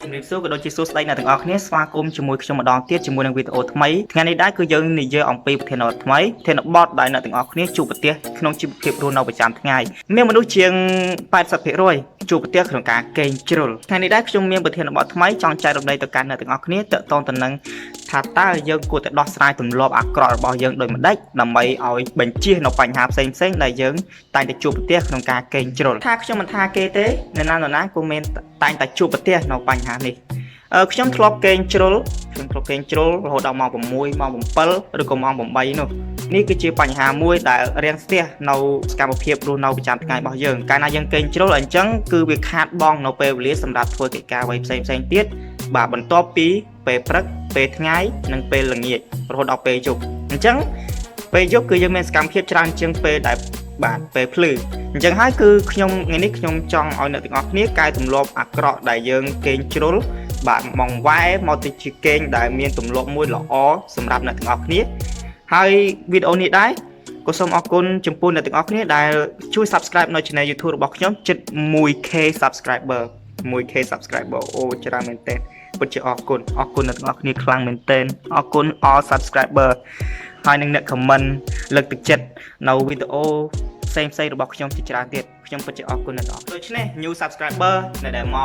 ជំរាបសួរក៏ដូចជាសួស្តីអ្នកទាំងអស់គ្នាស្វាគមន៍ជាមួយខ្ញុំម្ដងទៀតជាមួយនឹងវីដេអូថ្មីថ្ងៃនេះដែរគឺយើងនិយាយអំពីប្រធានបទថ្មីប្រធានបទដែលអ្នកទាំងអស់គ្នាជួបប្រទះក្នុងជីវភាពរស់នៅប្រចាំថ្ងៃមានមនុស្សជាង 80% ជួបប្រទះក្នុងការកេងជ្រុលថ្ងៃនេះដែរខ្ញុំមានប្រធានបទថ្មីចង់ចែករំលែកទៅកាន់អ្នកទាំងអស់គ្នាទាក់ទងទៅនឹងថាតើយើងគួរតែដោះស្រាយទម្លាប់អាក្រក់របស់យើងដូចម្ដេចដើម្បីឲ្យបញ្ជៀសនៅបញ្ហាផ្សេងៗដែលយើងតែងតែជួបប្រទះក្នុងការកេងជ្រុលថាខ្ញុំមិនថាគេទេអ្នកណាក៏មានតែងតែជួបប្រទះនៅបញ្ហានេះខ្ញុំធ្លាប់កេងជ្រុលរហូតដល់ម៉ោង6ម៉ោង7ឬក៏ម៉ោង8នោះនេះគឺជាបញ្ហាមួយដែលរាំងស្ទះនៅសកម្មភាពរស់នៅប្រចាំថ្ងៃរបស់យើងកាលណាយើងកេងជ្រុលអញ្ចឹងគឺវាខាតបង់នៅពេលវេលាសម្រាប់ធ្វើកិច្ចការអ្វីផ្សេងទៀតបាទបន្ទាប់ពីពេលព្រឹកពេលថ្ងៃនិងពេលល្ងាចរហូតដល់ពេលយប់អញ្ចឹងពេលយប់គឺយើងមានសកម្មភាពច្រើនជាងពេលដែលបាទពេលភ្លឺអញ្ចឹងហើយគឺខ្ញុំថ្ងៃនេះខ្ញុំចង់ឲ្យអ្នកទាំងអស់គ្នាកែទម្លាប់អាក្រក់ដែលយើងកេងជ្រុលបាទមកវ៉ែមកទៅជាកេងដែលមានទម្លាប់មួយល្អសម្រាប់អ្នកទាំងអស់គ្នាហើយវីដេអូនេះដែរក៏សូមអរគុណចំពោះអ្នកទាំងអស់គ្នាដែលជួយ Subscribe នៅ Channel YouTube របស់ខ្ញុំជិត 1k Subscriber អូច្រើនមែនតើពិតជាអរគុណអ្នកទាំងអស់គ្នាខ្លាំងមែនតើអរគុណ all subscriber ហើយនឹងអ្នក comment លើកទឹកចិត្តនៅវីដេអូផ្សេងរបស់ខ្ញុំជាច្រើនទៀតខ្ញុំពិតជាអរគុណអ្នកទាំងអស់ដូច្នេះ new subscriber ដែលម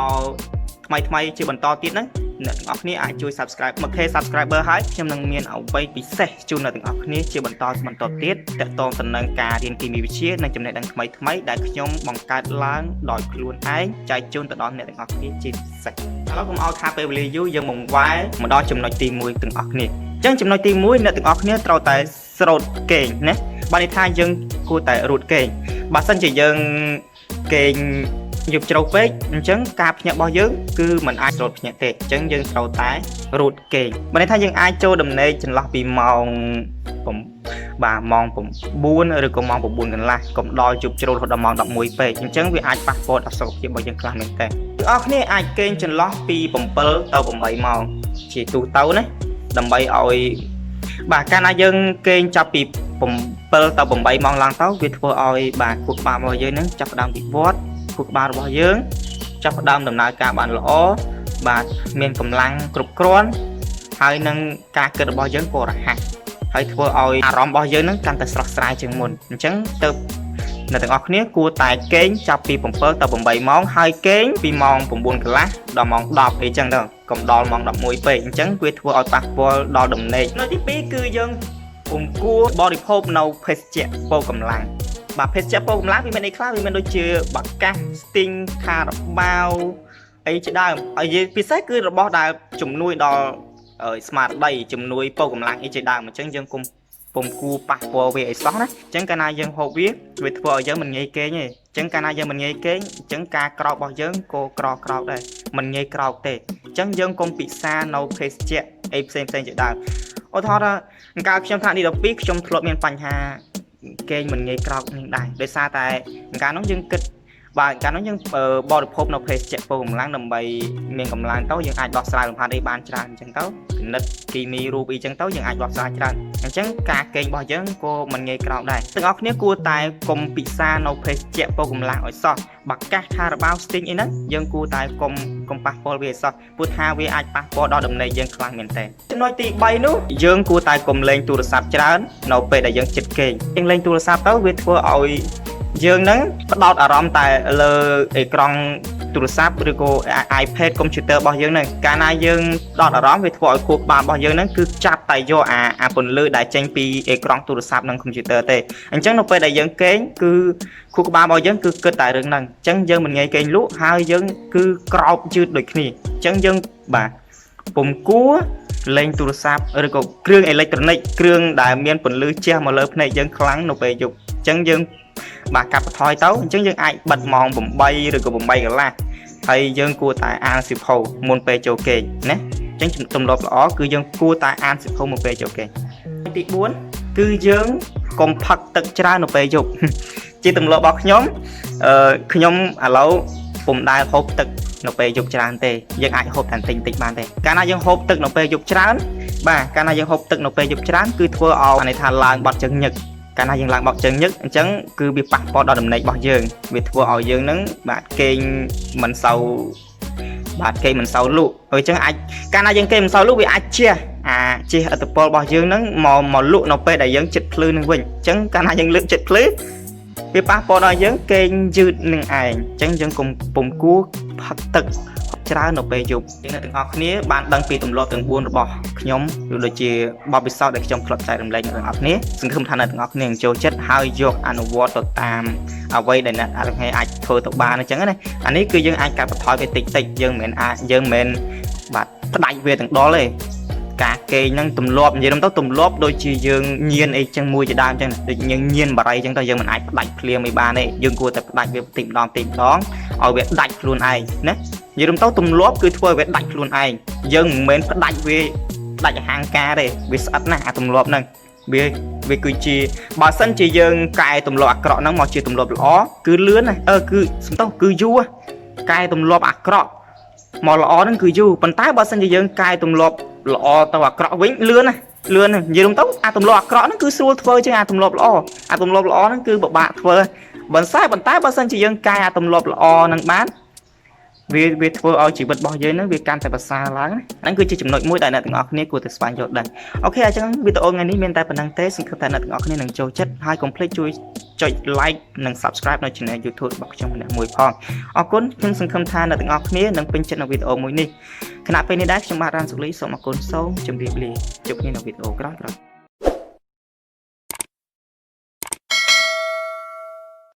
កថ្មីជាបន្តទៀតហ្នឹងអ្នកទាំងអស់គ្នាអាចជួយ subscribe 1k subscriber ហើយខ្ញុំនឹងមានអ្វីពិសេសជូនអ្នកទាំងអស់គ្នាជាបន្តទៀតទាក់ទងទៅនឹងការរៀនគីមីវិទ្យានិងចំណេះដឹងថ្មីដែលខ្ញុំបង្កើតឡើងដោយខ្លួនឯងចែកជូនទៅដល់អ្នកទាំងអស់គ្នាជាពិសេសឥឡូវកុំឲ្យខាតពេលវេលាយូរយើងមកវ៉ែមកដល់ចំណុចទី1ទាំងអស់គ្នាអញ្ចឹងចំណុចទី1អ្នកទាំងអស់គ្នាត្រូវតែស្រោតកេងណាបើនេះថាយើងគួរតែរូតកេងបើសិនជាយើងកេងយប់ជ្រៅពេកអញ្ចឹងការភ្ញាក់របស់យើងគឺมันអាចស្រោតភ្ញាក់ទេអញ្ចឹងយើងត្រូវតែរូតកេងបើនេះថាយើងអាចចូលដំណេកចន្លោះពីម៉ោងម៉ោង9ឬក៏ម៉ោង9កន្លះកុំដល់យប់ជ្រៅរហូតដល់ម៉ោង11ពេកអញ្ចឹងវាអាចប៉ះពាល់ដល់សុខភាពរបស់យើងខ្លះមែនតើអ្នកនរគ្នាអាចកេងចន្លោះពី7ទៅ8ម៉ោងជាទូទៅណាដើម្បីឲ្យបាទកាលណាយើងកេងចាប់ពី7ទៅ8ម៉ោងឡើងទៅវាធ្វើឲ្យបាទខួរក្បាលរបស់យើងនឹងចាប់ផ្ដើមវិវត្តខួរក្បាលរបស់យើងចាប់ផ្ដើមដំណើរការបានល្អបាទមានកម្លាំងគ្រប់គ្រាន់ហើយនឹងការគិតរបស់យើងក៏រហ័សហើយធ្វើឲ្យអារម្មណ៍របស់យើងនឹងកាន់តែស្រស់ស្រាយជាងមុនអញ្ចឹងទៅអ្នកទាំងអស់គ្នាគួរតែកេងចាប់ពី7ទៅ8ម៉ោងហើយកេងពីម៉ោង9កន្លះដល់ម៉ោង10អីចឹងទៅកុំដល់ម៉ោង11ពេកអញ្ចឹងវាធ្វើឲ្យប៉ះពាល់ដល់ដំណេកនៅទី2គឺយើងពុំគួរបរិភោគនៅភេសជ្ជៈពោកម្លាំងបាទភេសជ្ជៈពោកម្លាំងវាមានអីខ្លះវាមានដូចជាបាកាសស្ទីងខារបាវអីជាដើមហើយពិសេសគឺរបស់ដែលជំនួយដល់ស្មារតីជំនួយពោកម្លាំងអីជាដើមអញ្ចឹងយើងពុំគួរប៉ះពាល់វាអីសោះណាអញ្ចឹងកាលណាយើងហូបវាធ្វើឲ្យយើងមិនងាយគេងទេអញ្ចឹងកាលណាយើងមិនងាយគេងអញ្ចឹងការក្រោករបស់យើងក៏ក្រោកដែរមិនងាយក្រោកទេអញ្ចឹងយើងកុំពិសានៅភេសជ្ជៈអីផ្សេងជាដើមឧទាហរណ៍ថាកាលខ្ញុំថ្នាក់នេះ12ខ្ញុំធ្លាប់មានបញ្ហាគេងមិនងាយក្រោកនឹងដែរដោយសារតែកាលនោះយើងគិតបាទកាលនោះយើងបរិភោគនៅភេសជ្ជៈពោកម្លាំងដើម្បីមានកម្លាំងទៅយើងអាចដោះស្រាយលំហាត់អីបានច្រើនអញ្ចឹងទៅគណិតគីមីរូបអីចឹងទៅយើងអាចដោះស្រាយច្រើនអញ្ចឹងការកេងរបស់យើងក៏មិនងាយក្រោកដែរទាំងអស់គ្នាគួរតែកុំពិសានៅភេសជ្ជៈពោកម្លាំងឲ្យសោះបាកាសខារបាវស្ទីងអីហ្នឹងយើងគួរតែកុំប៉ះពាល់វាឲ្យសោះព្រោះថាវាអាចប៉ះពាល់ដល់ដំណេកយើងខ្លាំងមែនតើចំណុចទី3នោះយើងគួរតែកុំលេងទូរស័ព្ទច្រើននៅពេលដែលយើងជិតគេងយើងលេងទូរស័ព្ទទៅវាធ្វើឲ្យយើងនឹងផ្ដោតអារម្មណ៍តែលើអេក្រង់ទូរស័ព្ទឬក៏ iPad computer របស់យើងហ្នឹងកាលណាយើងផ្ដោតអារម្មណ៍វាធ្វើឲ្យខួរក្បាលរបស់យើងហ្នឹងគឺចាប់តែយកអាពន្លឺដែលចេញពីអេក្រង់ទូរស័ព្ទនិង computer ទេអញ្ចឹងនៅពេលដែលយើងគេងគឺខួរក្បាលរបស់យើងគឺគិតតែរឿងហ្នឹងអញ្ចឹងយើងមិនងាយគេងលក់ហើយយើងគឺក្រោកយឺតដូចគ្នាអញ្ចឹងយើងបាទពុំគួរលេងទូរស័ព្ទឬក៏គ្រឿងអេឡិចត្រូនិកគ្រឿងដែលមានពន្លឺជះមកលើភ្នែកយើងខ្លាំងនៅពេលយប់អញ្ចឹងយើងបាទកាត់បន្ថយទៅអញ្ចឹងយើងអាចបិទម៉ោង8ឬក៏8កន្លះហើយយើងគួរតែអានសៀវភៅមុនពេលចូលគេងណាអញ្ចឹងទម្លាប់ល្អគឺយើងគួរតែអានសៀវភៅមុនពេលចូលគេងទី4គឺយើងកុំផឹកទឹកច្រើននៅពេលយប់ជាទម្លាប់របស់ខ្ញុំឥឡូវពុំដែលហូបទឹកនៅពេលយប់ច្រើនទេយើងអាចហូបតែបន្តិចបានទេកាលណាយើងហូបទឹកនៅពេលយប់ច្រើនបាទកាលណាយើងហូបទឹកនៅពេលយប់ច្រើនគឺធ្វើឲ្យអានេះថាឡើងបាត់ជើងញឹកកាលណាយើងឡើងបោកជើងញឹកអញ្ចឹងគឺវាប៉ះពាល់ដល់ដំណេករបស់យើងវាធ្វើឲ្យយើងនឹងបាទគេងមិនសូវ បាទគេមិនសូវលក់អញ្ចឹងអាចកាលណាយើងគេមិនសូវលក់វាអាចជះជះអត្តពលរបស់យើងហ្នឹងមកលក់នៅពេលដែលយើងចិត្តភ្លឺនឹងវិញអញ្ចឹងកាលណាយើងលើកចិត្តភ្លឺវាប៉ះពាល់ដល់យើងគេងយឺតនឹងឯងអញ្ចឹងយើងកុំពុំគួរផឹកទឹកច្រើននៅពេលយប់យើងអ្នកទាំងអស់គ្នាបានដឹងពីទម្លាប់ទាំង4របស់ខ្ញុំឬដូចជាបទពិសោធន៍ដែលខ្ញុំធ្លាប់ចែករំលែកអ្នកទាំងអស់គ្នាសង្ឃឹមថាអ្នកទាំងអស់គ្នានឹងចូលចិត្តហើយយកអនុវត្តទៅតាមអ្វីដែលអ្នកអាចធ្វើទៅបានអញ្ចឹងណាអានេះគឺយើងអាចកាត់បន្ថយវាតិចយើងមិនបាទផ្ដាច់វាទាំងដល់ទេការគេងហ្នឹងទម្លាប់និយាយទៅទម្លាប់ដូចជាយើងញៀនអីចឹងមួយជាដើមចឹងដូចយើងញៀនបារីចឹងទៅយើងមិនអាចផ្ដាច់ភ្លាមអីបានទេយើងគួរតែផ្ដាច់វាបន្តិចម្ដងឲ្យវាដាច់ខ្លួនឯងណានិយាយទៅទម្លាប់គឺធ្វើឲ្យវាដាច់ខ្លួនឯងយើងមិនមែនផ្ដាច់វាដាច់អាហារការទេវាស្អិតណាស់អាទម្លាប់ហ្នឹងវាគឺជាបើសិនជាយើងកែទម្លាប់អាក្រក់ហ្នឹងមកជាទម្លាប់ល្អគឺលឿនណាគឺសំទោសគឺយូរកែទម្លាប់អាក្រក់មកល្អហ្នឹងគឺយូរប៉ុន្តែបើសិនជាយើងកែទម្លាប់ល្អទៅអាក្រក់វិញលឿនណានិយាយទៅអាទម្លាប់អាក្រក់ហ្នឹងគឺស្រួលធ្វើជាងអាទម្លាប់ល្អអាទម្លាប់ល្អហ្នឹងគឺពិបាកធ្វើប៉ុន្តែបើសិនជាយើងកែអាទម្លាប់ល្អហ្នឹងបានវាធ្វើឲ្យជីវិតរបស់យើងហ្នឹងវាកាន់តែប្រសើរឡើងហ្នឹងគឺជាចំណុចមួយដែលអ្នកទាំងអស់គ្នាគួរតែស្វែងយល់ដឹងអូខេអញ្ចឹងវីដេអូថ្ងៃនេះមានតែប៉ុណ្្នឹងទេសង្ឃឹមថាអ្នកទាំងអស់គ្នានឹងចូលចិត្តហើយកុំភ្លេចជួយចុច like និង subscribe នៅ channel YouTube របស់ខ្ញុំម្នាក់មួយផងអរគុណខ្ញុំសង្ឃឹមថាអ្នកទាំងអស់គ្នានឹងពេញចិត្តនៅវីដេអូមួយនេះខណៈពេលនេះដែរខ្ញុំបាទ Rann Sokly សូមអរគុណសូមជម្រាបលាជួបគ្នានៅវីដេអូក្រោយៗ